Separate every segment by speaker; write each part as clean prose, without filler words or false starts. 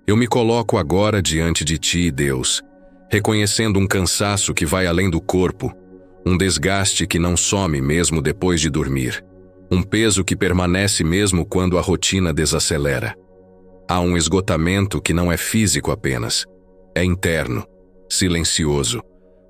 Speaker 1: Eu me coloco agora diante de Ti, Deus, reconhecendo um cansaço que vai além do corpo, um desgaste que não some mesmo depois de dormir, um peso que permanece mesmo quando a rotina desacelera. Há um esgotamento que não é físico apenas, é interno, silencioso,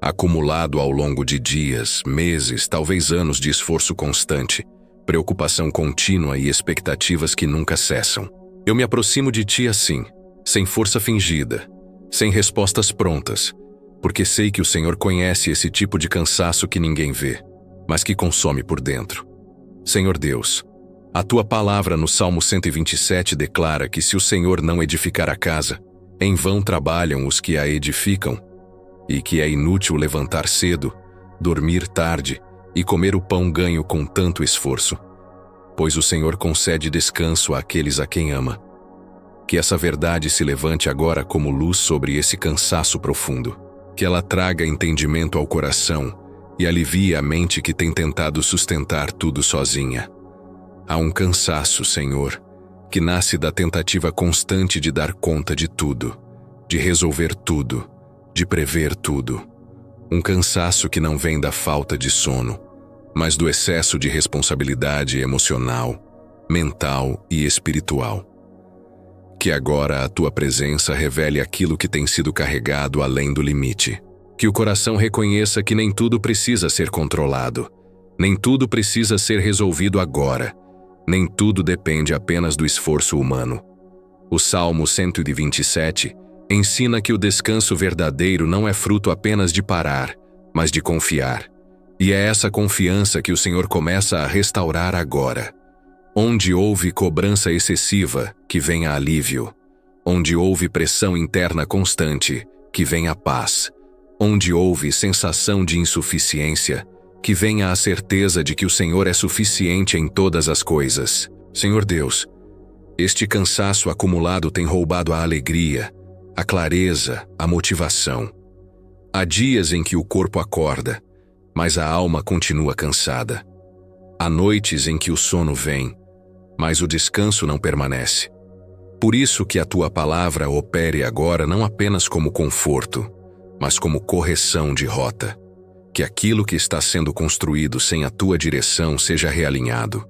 Speaker 1: acumulado ao longo de dias, meses, talvez anos de esforço constante, preocupação contínua e expectativas que nunca cessam. Eu me aproximo de Ti assim, sem força fingida, sem respostas prontas, porque sei que o Senhor conhece esse tipo de cansaço que ninguém vê, mas que consome por dentro. Senhor Deus, a Tua palavra no Salmo 127 declara que se o Senhor não edificar a casa, em vão trabalham os que a edificam, e que é inútil levantar cedo, dormir tarde e comer o pão ganho com tanto esforço, pois o Senhor concede descanso àqueles a quem ama. Que essa verdade se levante agora como luz sobre esse cansaço profundo, que ela traga entendimento ao coração e alivie a mente que tem tentado sustentar tudo sozinha. Há um cansaço, Senhor, que nasce da tentativa constante de dar conta de tudo, de resolver tudo, de prever tudo. Um cansaço que não vem da falta de sono, mas do excesso de responsabilidade emocional, mental e espiritual. Que agora a Tua presença revele aquilo que tem sido carregado além do limite. Que o coração reconheça que nem tudo precisa ser controlado, nem tudo precisa ser resolvido agora, nem tudo depende apenas do esforço humano. O Salmo 127 ensina que o descanso verdadeiro não é fruto apenas de parar, mas de confiar. E é essa confiança que o Senhor começa a restaurar agora. Onde houve cobrança excessiva, que venha alívio. Onde houve pressão interna constante, que venha paz. Onde houve sensação de insuficiência, que venha a certeza de que o Senhor é suficiente em todas as coisas. Senhor Deus, este cansaço acumulado tem roubado a alegria, a clareza, a motivação. Há dias em que o corpo acorda, mas a alma continua cansada. Há noites em que o sono vem, mas o descanso não permanece. Por isso que a Tua palavra opere agora não apenas como conforto, mas como correção de rota. Que aquilo que está sendo construído sem a Tua direção seja realinhado.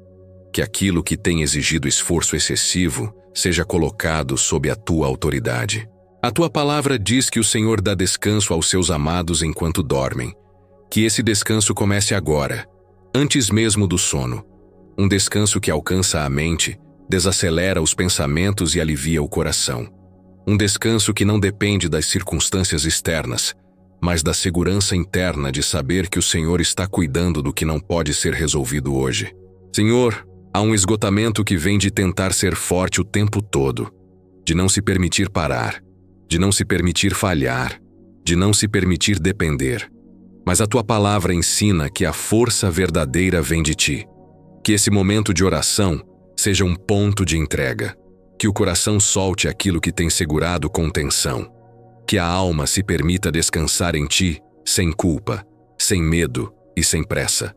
Speaker 1: Que aquilo que tem exigido esforço excessivo seja colocado sob a Tua autoridade. A Tua palavra diz que o Senhor dá descanso aos seus amados enquanto dormem. Que esse descanso comece agora, antes mesmo do sono. Um descanso que alcança a mente, desacelera os pensamentos e alivia o coração. Um descanso que não depende das circunstâncias externas, mas da segurança interna de saber que o Senhor está cuidando do que não pode ser resolvido hoje. Senhor, há um esgotamento que vem de tentar ser forte o tempo todo, de não se permitir parar, de não se permitir falhar, de não se permitir depender. Mas a Tua palavra ensina que a força verdadeira vem de Ti. Que esse momento de oração seja um ponto de entrega. Que o coração solte aquilo que tem segurado com tensão. Que a alma se permita descansar em Ti, sem culpa, sem medo e sem pressa.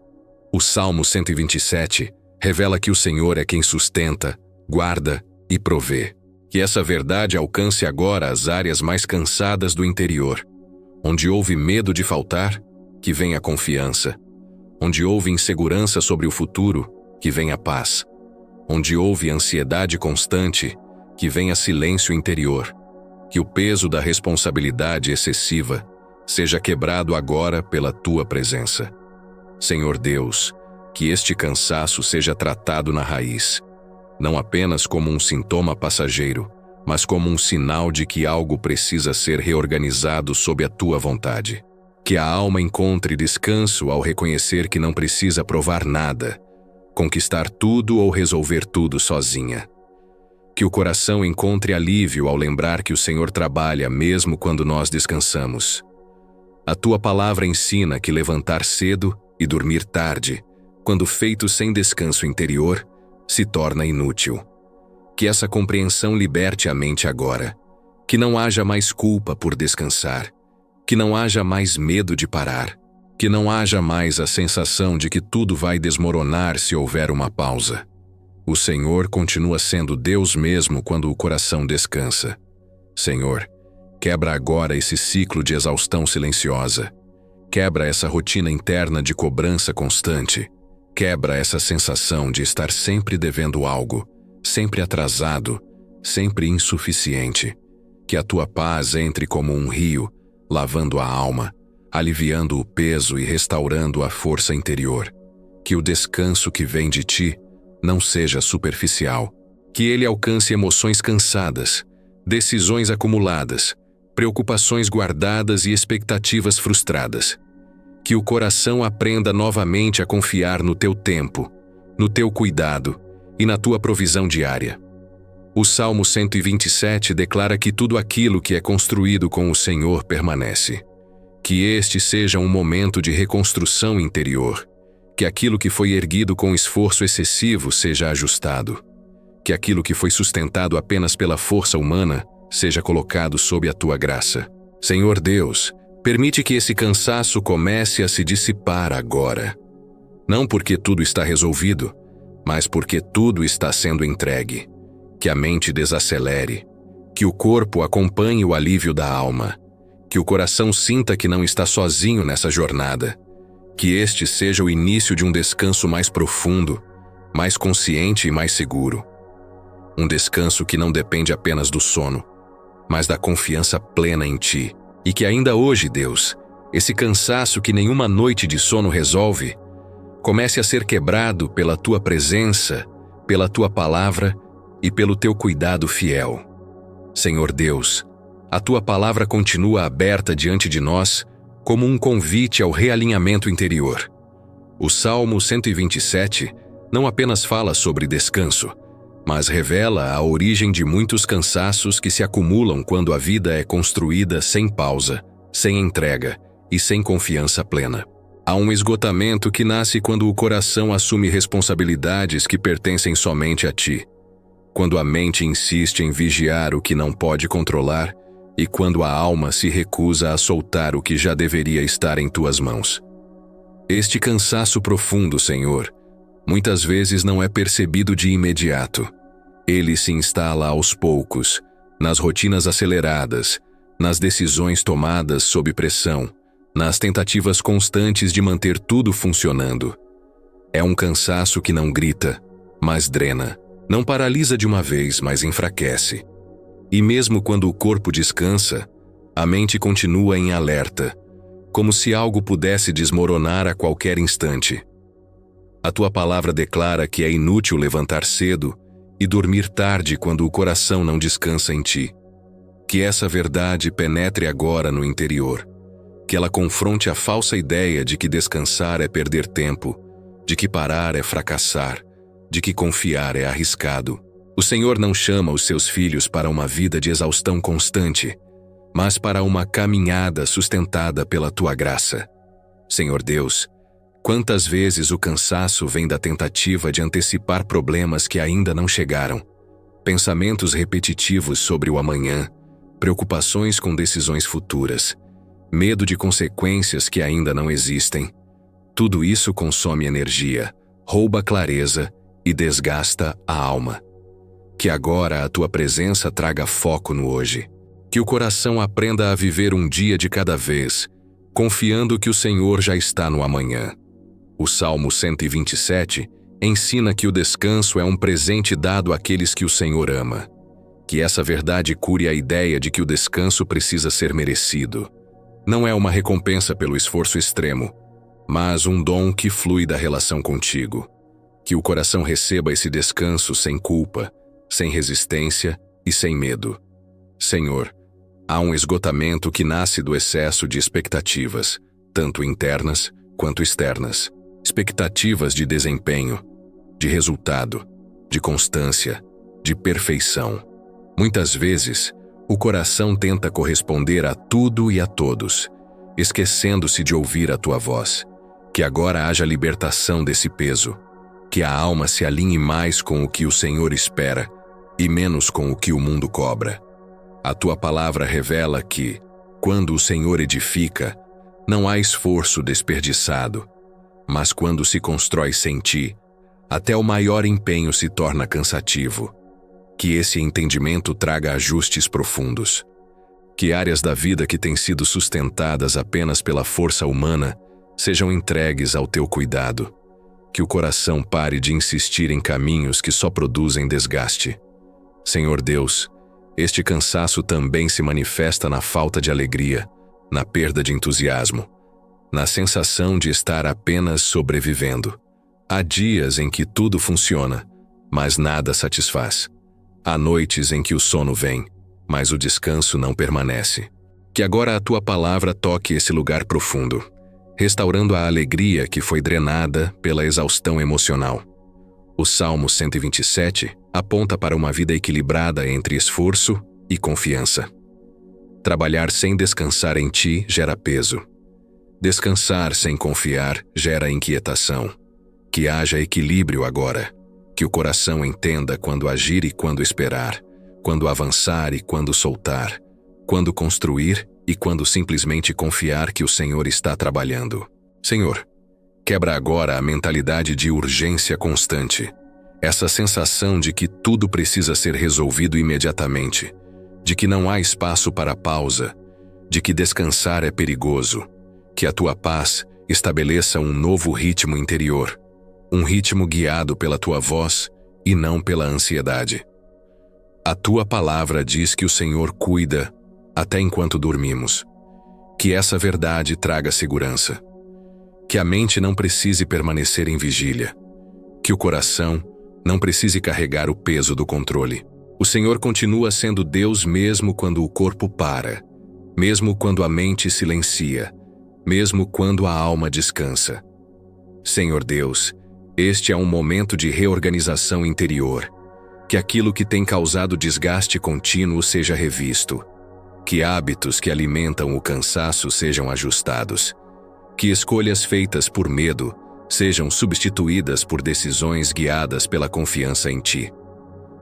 Speaker 1: O Salmo 127 revela que o Senhor é quem sustenta, guarda e provê. Que essa verdade alcance agora as áreas mais cansadas do interior. Onde houve medo de faltar, que venha confiança. Onde houve insegurança sobre o futuro, que venha paz. Onde houve ansiedade constante, que venha silêncio interior. Que o peso da responsabilidade excessiva seja quebrado agora pela Tua presença. Senhor Deus, que este cansaço seja tratado na raiz, não apenas como um sintoma passageiro, mas como um sinal de que algo precisa ser reorganizado sob a Tua vontade. Que a alma encontre descanso ao reconhecer que não precisa provar nada, conquistar tudo ou resolver tudo sozinha. Que o coração encontre alívio ao lembrar que o Senhor trabalha mesmo quando nós descansamos. A Tua palavra ensina que levantar cedo e dormir tarde, quando feito sem descanso interior, se torna inútil. Que essa compreensão liberte a mente agora. Que não haja mais culpa por descansar. Que não haja mais medo de parar. Que não haja mais a sensação de que tudo vai desmoronar se houver uma pausa. O Senhor continua sendo Deus mesmo quando o coração descansa. Senhor, quebra agora esse ciclo de exaustão silenciosa. Quebra essa rotina interna de cobrança constante. Quebra essa sensação de estar sempre devendo algo, sempre atrasado, sempre insuficiente. Que a tua paz entre como um rio, lavando a alma, aliviando o peso e restaurando a força interior. Que o descanso que vem de ti não seja superficial. Que ele alcance emoções cansadas, decisões acumuladas, preocupações guardadas e expectativas frustradas. Que o coração aprenda novamente a confiar no teu tempo, no teu cuidado e na tua provisão diária. O Salmo 127 declara que tudo aquilo que é construído com o Senhor permanece. Que este seja um momento de reconstrução interior. Que aquilo que foi erguido com esforço excessivo seja ajustado. Que aquilo que foi sustentado apenas pela força humana seja colocado sob a tua graça. Senhor Deus, permite que esse cansaço comece a se dissipar agora. Não porque tudo está resolvido, mas porque tudo está sendo entregue. Que a mente desacelere. Que o corpo acompanhe o alívio da alma. Que o coração sinta que não está sozinho nessa jornada. Que este seja o início de um descanso mais profundo, mais consciente e mais seguro. Um descanso que não depende apenas do sono, mas da confiança plena em ti. E que ainda hoje, Deus, esse cansaço que nenhuma noite de sono resolve, comece a ser quebrado pela tua presença, pela tua palavra e pelo teu cuidado fiel. Senhor Deus, a tua palavra continua aberta diante de nós como um convite ao realinhamento interior. O Salmo 127 não apenas fala sobre descanso, mas revela a origem de muitos cansaços que se acumulam quando a vida é construída sem pausa, sem entrega e sem confiança plena. Há um esgotamento que nasce quando o coração assume responsabilidades que pertencem somente a ti, quando a mente insiste em vigiar o que não pode controlar e quando a alma se recusa a soltar o que já deveria estar em tuas mãos. Este cansaço profundo, Senhor, muitas vezes não é percebido de imediato. Ele se instala aos poucos, nas rotinas aceleradas, nas decisões tomadas sob pressão, nas tentativas constantes de manter tudo funcionando. É um cansaço que não grita, mas drena. Não paralisa de uma vez, mas enfraquece. E mesmo quando o corpo descansa, a mente continua em alerta, como se algo pudesse desmoronar a qualquer instante. A tua palavra declara que é inútil levantar cedo e dormir tarde quando o coração não descansa em ti. Que essa verdade penetre agora no interior, que ela confronte a falsa ideia de que descansar é perder tempo, de que parar é fracassar, de que confiar é arriscado. O Senhor não chama os seus filhos para uma vida de exaustão constante, mas para uma caminhada sustentada pela tua graça. Senhor Deus, quantas vezes o cansaço vem da tentativa de antecipar problemas que ainda não chegaram, pensamentos repetitivos sobre o amanhã, preocupações com decisões futuras, medo de consequências que ainda não existem. Tudo isso consome energia, rouba clareza e desgasta a alma. Que agora a tua presença traga foco no hoje. Que o coração aprenda a viver um dia de cada vez, confiando que o Senhor já está no amanhã. O Salmo 127 ensina que o descanso é um presente dado àqueles que o Senhor ama. Que essa verdade cure a ideia de que o descanso precisa ser merecido. Não é uma recompensa pelo esforço extremo, mas um dom que flui da relação contigo. Que o coração receba esse descanso sem culpa, sem resistência e sem medo. Senhor, há um esgotamento que nasce do excesso de expectativas, tanto internas quanto externas. Expectativas de desempenho, de resultado, de constância, de perfeição. Muitas vezes, o coração tenta corresponder a tudo e a todos, esquecendo-se de ouvir a tua voz. Que agora haja libertação desse peso. Que a alma se alinhe mais com o que o Senhor espera e menos com o que o mundo cobra. A tua palavra revela que, quando o Senhor edifica, não há esforço desperdiçado, mas quando se constrói sem ti, até o maior empenho se torna cansativo. Que esse entendimento traga ajustes profundos. Que áreas da vida que têm sido sustentadas apenas pela força humana sejam entregues ao teu cuidado. Que o coração pare de insistir em caminhos que só produzem desgaste. Senhor Deus, este cansaço também se manifesta na falta de alegria, na perda de entusiasmo, na sensação de estar apenas sobrevivendo. Há dias em que tudo funciona, mas nada satisfaz. Há noites em que o sono vem, mas o descanso não permanece. Que agora a tua palavra toque esse lugar profundo, restaurando a alegria que foi drenada pela exaustão emocional. O Salmo 127 aponta para uma vida equilibrada entre esforço e confiança. Trabalhar sem descansar em ti gera peso. Descansar sem confiar gera inquietação. Que haja equilíbrio agora. Que o coração entenda quando agir e quando esperar, quando avançar e quando soltar, quando construir e quando simplesmente confiar que o Senhor está trabalhando. Senhor, quebra agora a mentalidade de urgência constante. Essa sensação de que tudo precisa ser resolvido imediatamente, de que não há espaço para pausa, de que descansar é perigoso. Que a tua paz estabeleça um novo ritmo interior, um ritmo guiado pela tua voz e não pela ansiedade. A tua palavra diz que o Senhor cuida até enquanto dormimos. Que essa verdade traga segurança. Que a mente não precise permanecer em vigília. Que o coração não precise carregar o peso do controle. O Senhor continua sendo Deus mesmo quando o corpo para, mesmo quando a mente silencia, mesmo quando a alma descansa. Senhor Deus, este é um momento de reorganização interior. Que aquilo que tem causado desgaste contínuo seja revisto. Que hábitos que alimentam o cansaço sejam ajustados. Que escolhas feitas por medo sejam substituídas por decisões guiadas pela confiança em ti.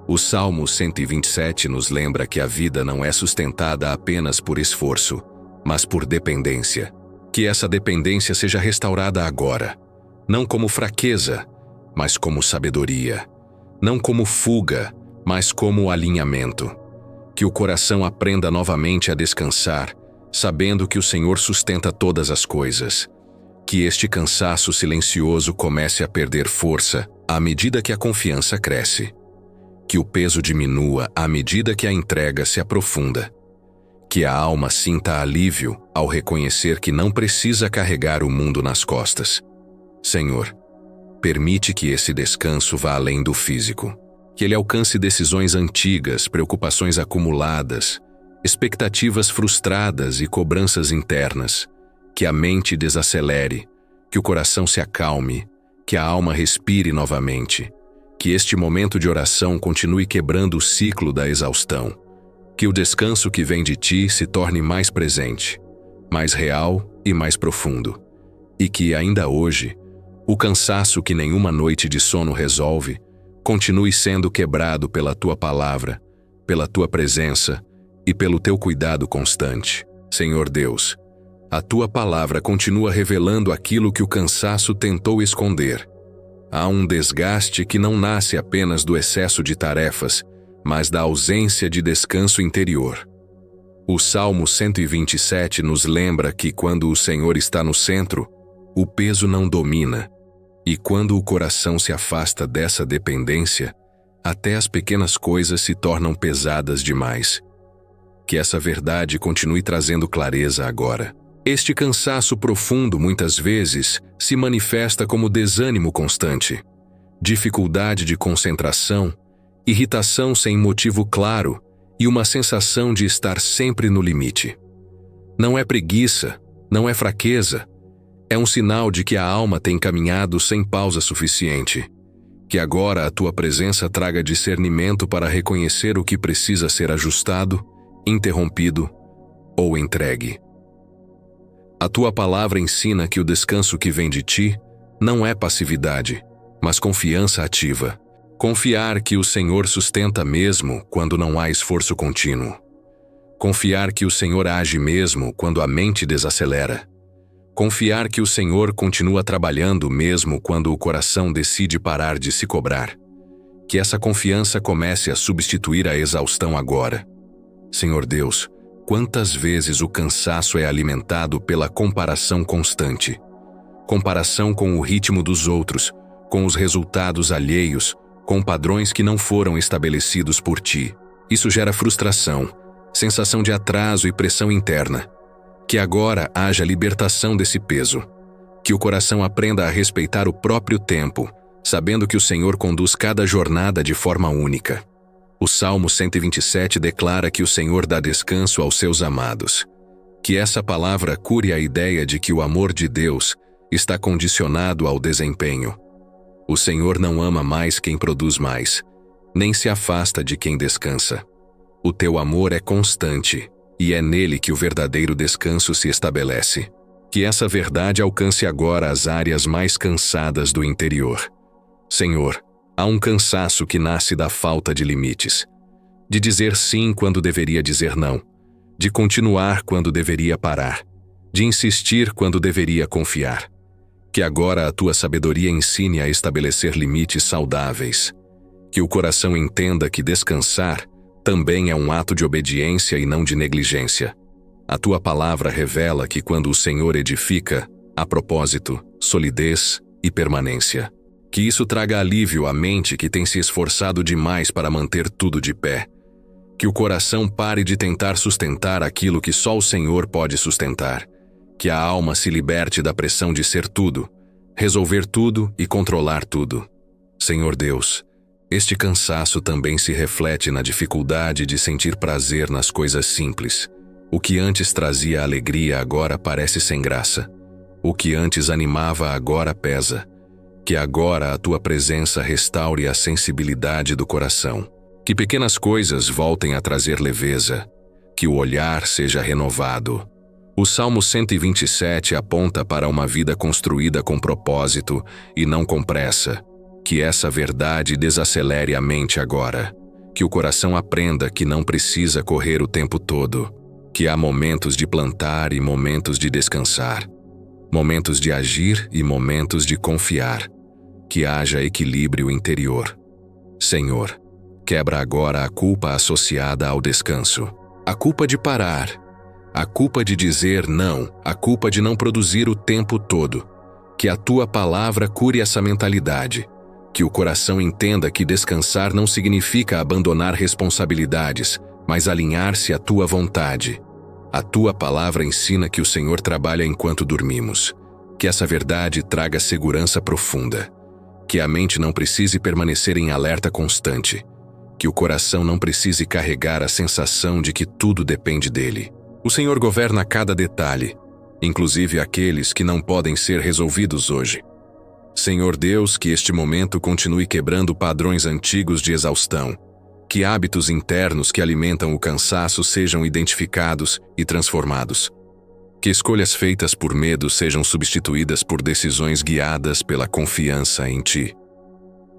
Speaker 1: O Salmo 127 nos lembra que a vida não é sustentada apenas por esforço, mas por dependência. Que essa dependência seja restaurada agora, não como fraqueza, mas como sabedoria. Não como fuga, mas como alinhamento. Que o coração aprenda novamente a descansar, sabendo que o Senhor sustenta todas as coisas. Que este cansaço silencioso comece a perder força à medida que a confiança cresce. Que o peso diminua à medida que a entrega se aprofunda. Que a alma sinta alívio ao reconhecer que não precisa carregar o mundo nas costas. Senhor, permite que esse descanso vá além do físico. Que ele alcance decisões antigas, preocupações acumuladas, expectativas frustradas e cobranças internas. Que a mente desacelere, que o coração se acalme, que a alma respire novamente. Que este momento de oração continue quebrando o ciclo da exaustão. Que o descanso que vem de ti se torne mais presente, mais real e mais profundo. E que, ainda hoje, o cansaço que nenhuma noite de sono resolve, continue sendo quebrado pela tua palavra, pela tua presença e pelo teu cuidado constante. Senhor Deus, a tua palavra continua revelando aquilo que o cansaço tentou esconder. Há um desgaste que não nasce apenas do excesso de tarefas, mas da ausência de descanso interior. O Salmo 127 nos lembra que quando o Senhor está no centro, o peso não domina, e quando o coração se afasta dessa dependência, até as pequenas coisas se tornam pesadas demais. Que essa verdade continue trazendo clareza agora. Este cansaço profundo muitas vezes se manifesta como desânimo constante, dificuldade de concentração, irritação sem motivo claro e uma sensação de estar sempre no limite. Não é preguiça, não é fraqueza, é um sinal de que a alma tem caminhado sem pausa suficiente. Que agora a tua presença traga discernimento para reconhecer o que precisa ser ajustado, interrompido ou entregue. A tua palavra ensina que o descanso que vem de ti não é passividade, mas confiança ativa. Confiar que o Senhor sustenta mesmo quando não há esforço contínuo. Confiar que o Senhor age mesmo quando a mente desacelera. Confiar que o Senhor continua trabalhando mesmo quando o coração decide parar de se cobrar. Que essa confiança comece a substituir a exaustão agora. Senhor Deus, quantas vezes o cansaço é alimentado pela comparação constante? Comparação com o ritmo dos outros, com os resultados alheios, com padrões que não foram estabelecidos por ti. Isso gera frustração, sensação de atraso e pressão interna. Que agora haja libertação desse peso. Que o coração aprenda a respeitar o próprio tempo, sabendo que o Senhor conduz cada jornada de forma única. O Salmo 127 declara que o Senhor dá descanso aos seus amados. Que essa palavra cure a ideia de que o amor de Deus está condicionado ao desempenho. O Senhor não ama mais quem produz mais, nem se afasta de quem descansa. O teu amor é constante, e é nele que o verdadeiro descanso se estabelece. Que essa verdade alcance agora as áreas mais cansadas do interior. Senhor, há um cansaço que nasce da falta de limites. De dizer sim quando deveria dizer não. De continuar quando deveria parar. De insistir quando deveria confiar. Que agora a tua sabedoria ensine a estabelecer limites saudáveis. Que o coração entenda que descansar também é um ato de obediência e não de negligência. A tua palavra revela que quando o Senhor edifica, há propósito, solidez e permanência. Que isso traga alívio à mente que tem se esforçado demais para manter tudo de pé. Que o coração pare de tentar sustentar aquilo que só o Senhor pode sustentar. Que a alma se liberte da pressão de ser tudo, resolver tudo e controlar tudo. Senhor Deus, este cansaço também se reflete na dificuldade de sentir prazer nas coisas simples. O que antes trazia alegria agora parece sem graça. O que antes animava agora pesa. Que agora a tua presença restaure a sensibilidade do coração. Que pequenas coisas voltem a trazer leveza. Que o olhar seja renovado. O Salmo 127 aponta para uma vida construída com propósito e não com pressa. Que essa verdade desacelere a mente agora. Que o coração aprenda que não precisa correr o tempo todo. Que há momentos de plantar e momentos de descansar. Momentos de agir e momentos de confiar. Que haja equilíbrio interior. Senhor, quebra agora a culpa associada ao descanso. A culpa de parar. A culpa de dizer não. A culpa de não produzir o tempo todo. Que a tua palavra cure essa mentalidade. Que o coração entenda que descansar não significa abandonar responsabilidades, mas alinhar-se à tua vontade. A tua palavra ensina que o Senhor trabalha enquanto dormimos. Que essa verdade traga segurança profunda. Que a mente não precise permanecer em alerta constante. Que o coração não precise carregar a sensação de que tudo depende dele. O Senhor governa cada detalhe, inclusive aqueles que não podem ser resolvidos hoje. Senhor Deus, que este momento continue quebrando padrões antigos de exaustão. Que hábitos internos que alimentam o cansaço sejam identificados e transformados. Que escolhas feitas por medo sejam substituídas por decisões guiadas pela confiança em Ti.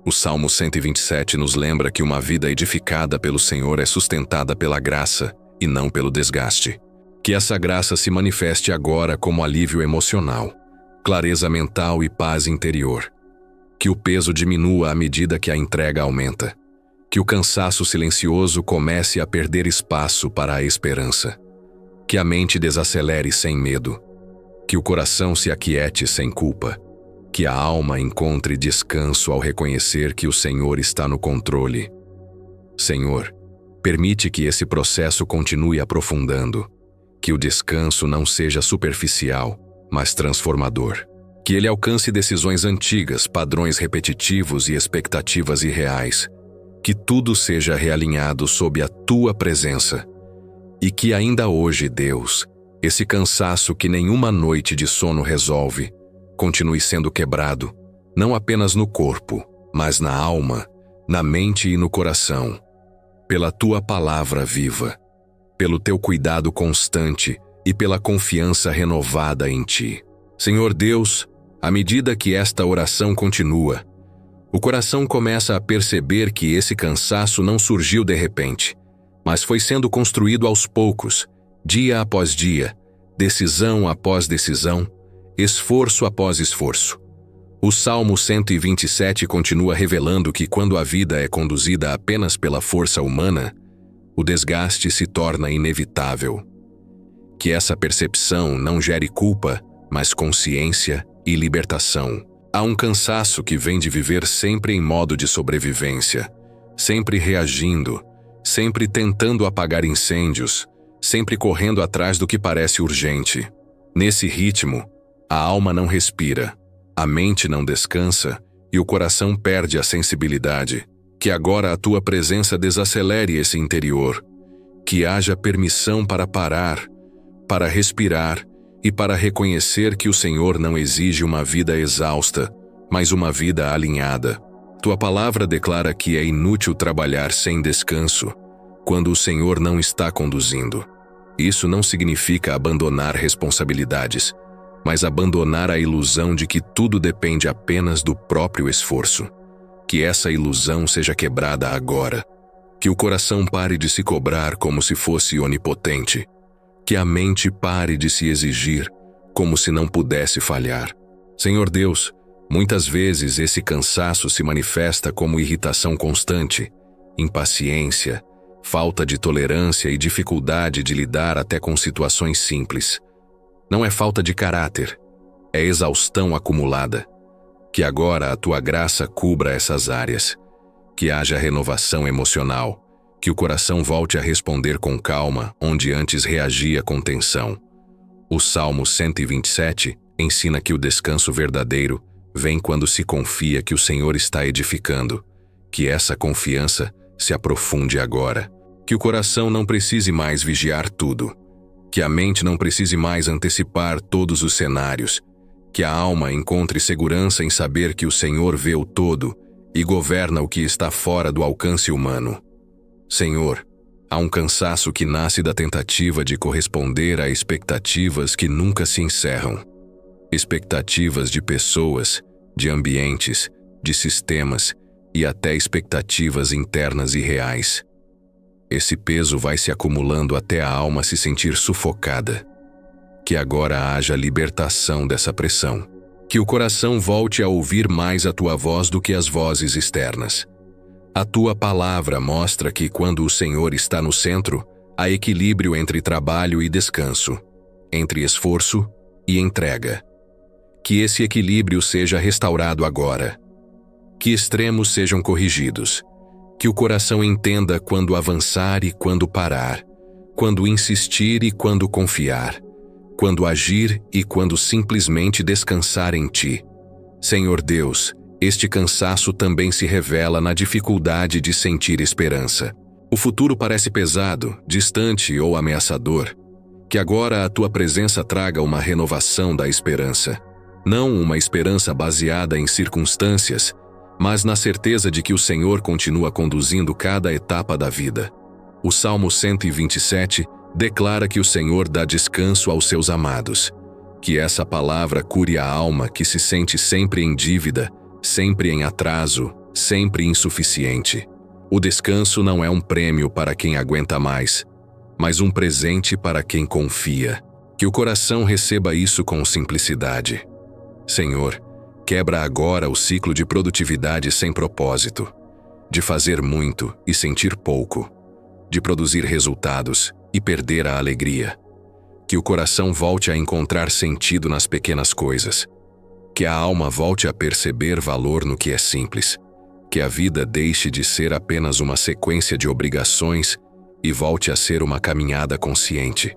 Speaker 1: O Salmo 127 nos lembra que uma vida edificada pelo Senhor é sustentada pela graça e não pelo desgaste. Que essa graça se manifeste agora como alívio emocional, clareza mental e paz interior. Que o peso diminua à medida que a entrega aumenta. Que o cansaço silencioso comece a perder espaço para a esperança. Que a mente desacelere sem medo. Que o coração se aquiete sem culpa. Que a alma encontre descanso ao reconhecer que o Senhor está no controle. Senhor, permite que esse processo continue aprofundando. Que o descanso não seja superficial, mas transformador. Que ele alcance decisões antigas, padrões repetitivos e expectativas irreais. Que tudo seja realinhado sob a Tua presença. E que ainda hoje, Deus, esse cansaço que nenhuma noite de sono resolve, continue sendo quebrado, não apenas no corpo, mas na alma, na mente e no coração. Pela Tua palavra viva, pelo Teu cuidado constante e pela confiança renovada em Ti. Senhor Deus, à medida que esta oração continua, o coração começa a perceber que esse cansaço não surgiu de repente, mas foi sendo construído aos poucos, dia após dia, decisão após decisão, esforço após esforço. O Salmo 127 continua revelando que quando a vida é conduzida apenas pela força humana, o desgaste se torna inevitável. Que essa percepção não gere culpa, mas consciência e libertação. Há um cansaço que vem de viver sempre em modo de sobrevivência, sempre reagindo, sempre tentando apagar incêndios, sempre correndo atrás do que parece urgente. Nesse ritmo, a alma não respira, a mente não descansa e o coração perde a sensibilidade. Que agora a tua presença desacelere esse interior, que haja permissão para parar, para respirar e para reconhecer que o Senhor não exige uma vida exausta, mas uma vida alinhada. Tua palavra declara que é inútil trabalhar sem descanso, quando o Senhor não está conduzindo. Isso não significa abandonar responsabilidades, mas abandonar a ilusão de que tudo depende apenas do próprio esforço. Que essa ilusão seja quebrada agora. Que o coração pare de se cobrar como se fosse onipotente. Que a mente pare de se exigir como se não pudesse falhar. Senhor Deus, muitas vezes esse cansaço se manifesta como irritação constante, impaciência, falta de tolerância e dificuldade de lidar até com situações simples. Não é falta de caráter, é exaustão acumulada. Que agora a tua graça cubra essas áreas. Que haja renovação emocional. Que o coração volte a responder com calma, onde antes reagia com tensão. O Salmo 127 ensina que o descanso verdadeiro vem quando se confia que o Senhor está edificando. Que essa confiança se aprofunde agora. Que o coração não precise mais vigiar tudo. Que a mente não precise mais antecipar todos os cenários. Que a alma encontre segurança em saber que o Senhor vê o todo e governa o que está fora do alcance humano. Senhor, há um cansaço que nasce da tentativa de corresponder a expectativas que nunca se encerram. Expectativas de pessoas, de ambientes, de sistemas e até expectativas internas e reais. Esse peso vai se acumulando até a alma se sentir sufocada. Que agora haja libertação dessa pressão. Que o coração volte a ouvir mais a tua voz do que as vozes externas. A tua palavra mostra que quando o Senhor está no centro, há equilíbrio entre trabalho e descanso, entre esforço e entrega. Que esse equilíbrio seja restaurado agora. Que extremos sejam corrigidos. Que o coração entenda quando avançar e quando parar, quando insistir e quando confiar, quando agir e quando simplesmente descansar em ti. Senhor Deus, este cansaço também se revela na dificuldade de sentir esperança. O futuro parece pesado, distante ou ameaçador. Que agora a tua presença traga uma renovação da esperança. Não uma esperança baseada em circunstâncias, mas na certeza de que o Senhor continua conduzindo cada etapa da vida. O Salmo 127 declara que o Senhor dá descanso aos seus amados. Que essa palavra cure a alma que se sente sempre em dívida, sempre em atraso, sempre insuficiente. O descanso não é um prêmio para quem aguenta mais, mas um presente para quem confia. Que o coração receba isso com simplicidade. Senhor, quebra agora o ciclo de produtividade sem propósito, de fazer muito e sentir pouco, de produzir resultados e perder a alegria. Que o coração volte a encontrar sentido nas pequenas coisas. Que a alma volte a perceber valor no que é simples. Que a vida deixe de ser apenas uma sequência de obrigações e volte a ser uma caminhada consciente.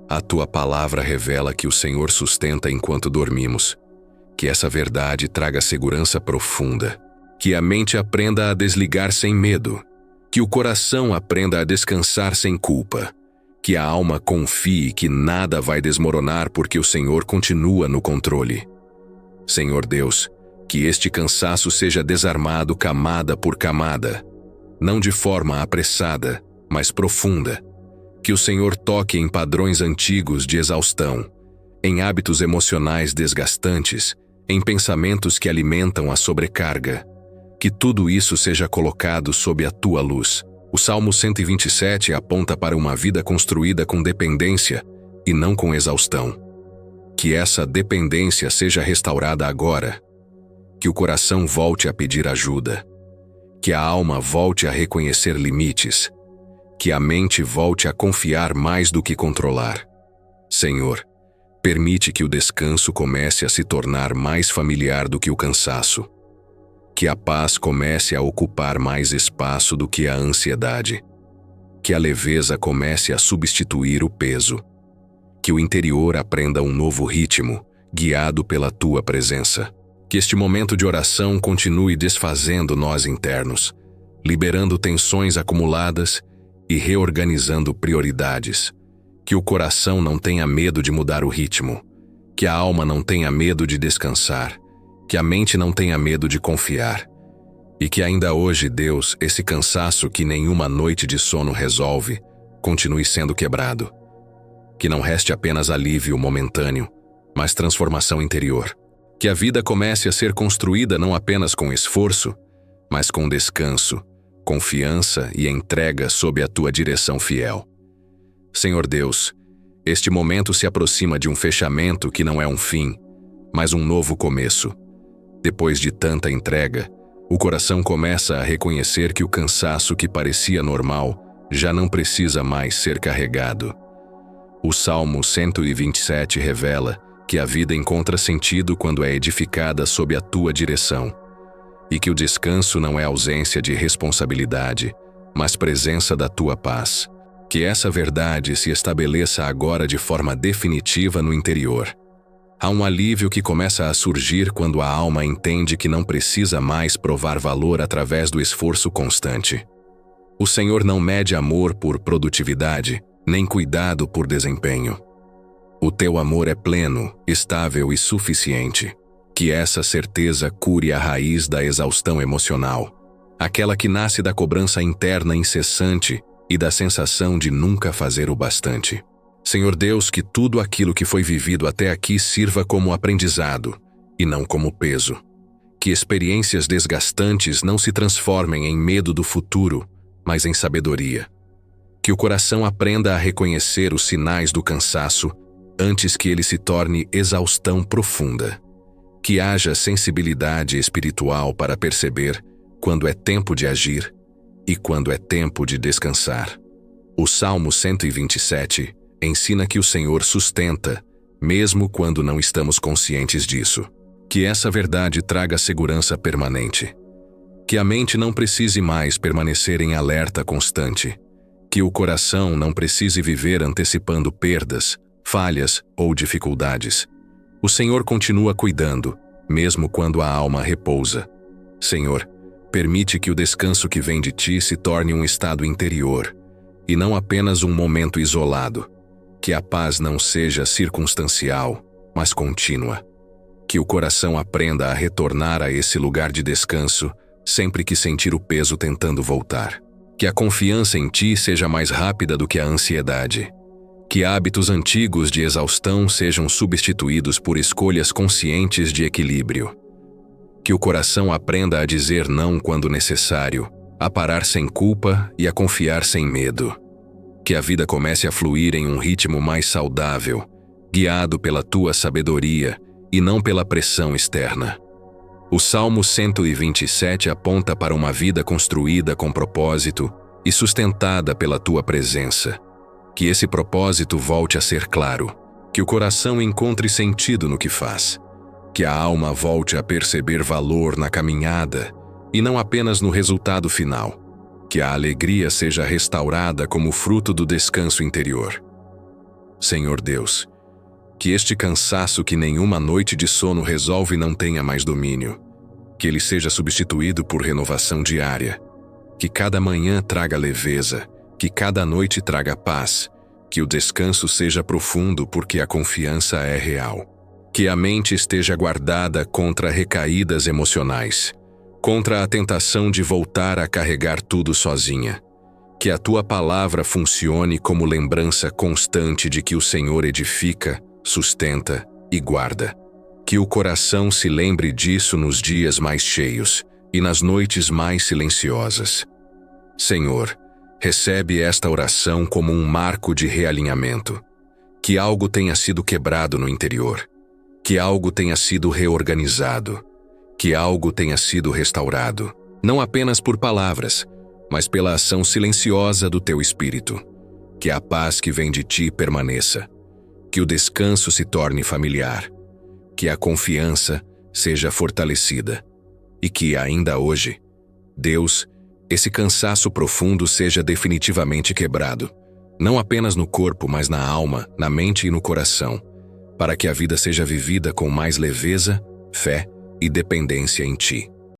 Speaker 1: A tua palavra revela que o Senhor sustenta enquanto dormimos. Que essa verdade traga segurança profunda. Que a mente aprenda a desligar sem medo. Que o coração aprenda a descansar sem culpa. Que a alma confie que nada vai desmoronar porque o Senhor continua no controle. Senhor Deus, que este cansaço seja desarmado camada por camada, não de forma apressada, mas profunda. Que o Senhor toque em padrões antigos de exaustão, em hábitos emocionais desgastantes, em pensamentos que alimentam a sobrecarga. Que tudo isso seja colocado sob a tua luz. O Salmo 127 aponta para uma vida construída com dependência e não com exaustão. Que essa dependência seja restaurada agora. Que o coração volte a pedir ajuda. Que a alma volte a reconhecer limites. Que a mente volte a confiar mais do que controlar. Senhor, permite que o descanso comece a se tornar mais familiar do que o cansaço. Que a paz comece a ocupar mais espaço do que a ansiedade. Que a leveza comece a substituir o peso. Que o interior aprenda um novo ritmo, guiado pela tua presença. Que este momento de oração continue desfazendo nós internos, liberando tensões acumuladas e reorganizando prioridades. Que o coração não tenha medo de mudar o ritmo. Que a alma não tenha medo de descansar. Que a mente não tenha medo de confiar. E que ainda hoje, Deus, esse cansaço que nenhuma noite de sono resolve, continue sendo quebrado. Que não reste apenas alívio momentâneo, mas transformação interior. Que a vida comece a ser construída não apenas com esforço, mas com descanso, confiança e entrega sob a tua direção fiel. Senhor Deus, este momento se aproxima de um fechamento que não é um fim, mas um novo começo. Depois de tanta entrega, o coração começa a reconhecer que o cansaço que parecia normal já não precisa mais ser carregado. O Salmo 127 revela que a vida encontra sentido quando é edificada sob a tua direção, e que o descanso não é ausência de responsabilidade, mas presença da tua paz. Que essa verdade se estabeleça agora de forma definitiva no interior. Há um alívio que começa a surgir quando a alma entende que não precisa mais provar valor através do esforço constante. O Senhor não mede amor por produtividade, nem cuidado por desempenho. O teu amor é pleno, estável e suficiente. Que essa certeza cure a raiz da exaustão emocional, aquela que nasce da cobrança interna incessante e da sensação de nunca fazer o bastante. Senhor Deus, que tudo aquilo que foi vivido até aqui sirva como aprendizado e não como peso. Que experiências desgastantes não se transformem em medo do futuro, mas em sabedoria. Que o coração aprenda a reconhecer os sinais do cansaço antes que ele se torne exaustão profunda. Que haja sensibilidade espiritual para perceber quando é tempo de agir e quando é tempo de descansar. O Salmo 127 ensina que o Senhor sustenta, mesmo quando não estamos conscientes disso. Que essa verdade traga segurança permanente. Que a mente não precise mais permanecer em alerta constante. Que o coração não precise viver antecipando perdas, falhas ou dificuldades. O Senhor continua cuidando, mesmo quando a alma repousa. Senhor, permite que o descanso que vem de ti se torne um estado interior, e não apenas um momento isolado. Que a paz não seja circunstancial, mas contínua. Que o coração aprenda a retornar a esse lugar de descanso sempre que sentir o peso tentando voltar. Que a confiança em ti seja mais rápida do que a ansiedade. Que hábitos antigos de exaustão sejam substituídos por escolhas conscientes de equilíbrio. Que o coração aprenda a dizer não quando necessário, a parar sem culpa e a confiar sem medo. Que a vida comece a fluir em um ritmo mais saudável, guiado pela tua sabedoria e não pela pressão externa. O Salmo 127 aponta para uma vida construída com propósito e sustentada pela tua presença. Que esse propósito volte a ser claro, que o coração encontre sentido no que faz, que a alma volte a perceber valor na caminhada e não apenas no resultado final, que a alegria seja restaurada como fruto do descanso interior. Senhor Deus, que este cansaço que nenhuma noite de sono resolve não tenha mais domínio, que ele seja substituído por renovação diária, que cada manhã traga leveza, que cada noite traga paz, que o descanso seja profundo porque a confiança é real, que a mente esteja guardada contra recaídas emocionais, contra a tentação de voltar a carregar tudo sozinha, que a tua palavra funcione como lembrança constante de que o Senhor edifica, sustenta e guarda. Que o coração se lembre disso nos dias mais cheios e nas noites mais silenciosas. Senhor, recebe esta oração como um marco de realinhamento. Que algo tenha sido quebrado no interior. Que algo tenha sido reorganizado. que algo tenha sido restaurado, não apenas por palavras, mas pela ação silenciosa do teu espírito. Que a paz que vem de ti permaneça, que o descanso se torne familiar, que a confiança seja fortalecida e que, ainda hoje, Deus, esse cansaço profundo seja definitivamente quebrado, não apenas no corpo, mas na alma, na mente e no coração, para que a vida seja vivida com mais leveza, fé e dependência em ti.